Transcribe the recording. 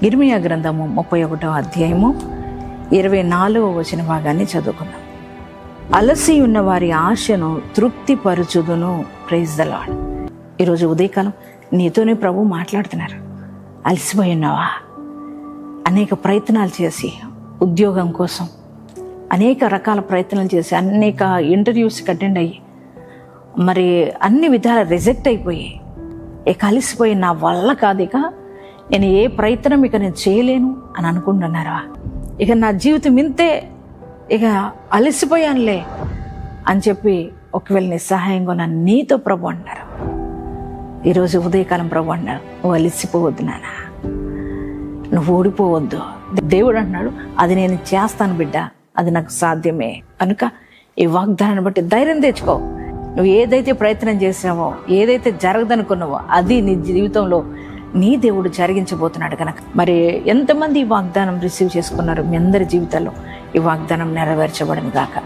ఇర్మీయా గ్రంథము 31వ అధ్యాయము 24వ వచన భాగాన్ని చదువుకుందాం. అలసి ఉన్న వారి ఆశను తృప్తిపరచుదును. Praise the lord. ఈరోజు ఉదయకాలం నీతోనే ప్రభు మాట్లాడుతున్నారు. అలసిపోయి ఉన్నావా? అనేక ప్రయత్నాలు చేసి ఉద్యోగం కోసం అనేక రకాల ప్రయత్నాలు చేసి అనేక ఇంటర్వ్యూస్కి అటెండ్ అయ్యి మరి అన్ని విధాల రిజెక్ట్ అయిపోయి ఇక అలసిపోయి నా వల్ల కాదు, ఇక నేను ఏ ప్రయత్నం ఇక నేను చేయలేను అని అనుకుంటున్నారా? ఇక నా జీవితం ఇంతే, ఇక అలసిపోయానులే అని చెప్పి ఒకవేళ నిస్సహాయంగా నా నీతో ప్రభు అన్నారు. ఈరోజు ఉదయకాలం ప్రభు అన్నారు, నువ్వు అలసిపోవద్దు నాన్న, నువ్వు ఓడిపోవద్దు. దేవుడు అంటున్నాడు, అది నేను చేస్తాను బిడ్డ, అది నాకు సాధ్యమే. కనుక ఈ వాగ్దానాన్ని బట్టి ధైర్యం తెచ్చుకో. నువ్వు ఏదైతే ప్రయత్నం చేసావో, ఏదైతే జరగదనుకున్నావో అది నీ జీవితంలో నీ దేవుడు జరిగించబోతున్నాడు. కనుక మరి ఎంతమంది ఈ వాగ్దానం రిసీవ్ చేసుకున్నారు? మీ అందరి జీవితాల్లో ఈ వాగ్దానం నెరవేర్చబడింది గాక.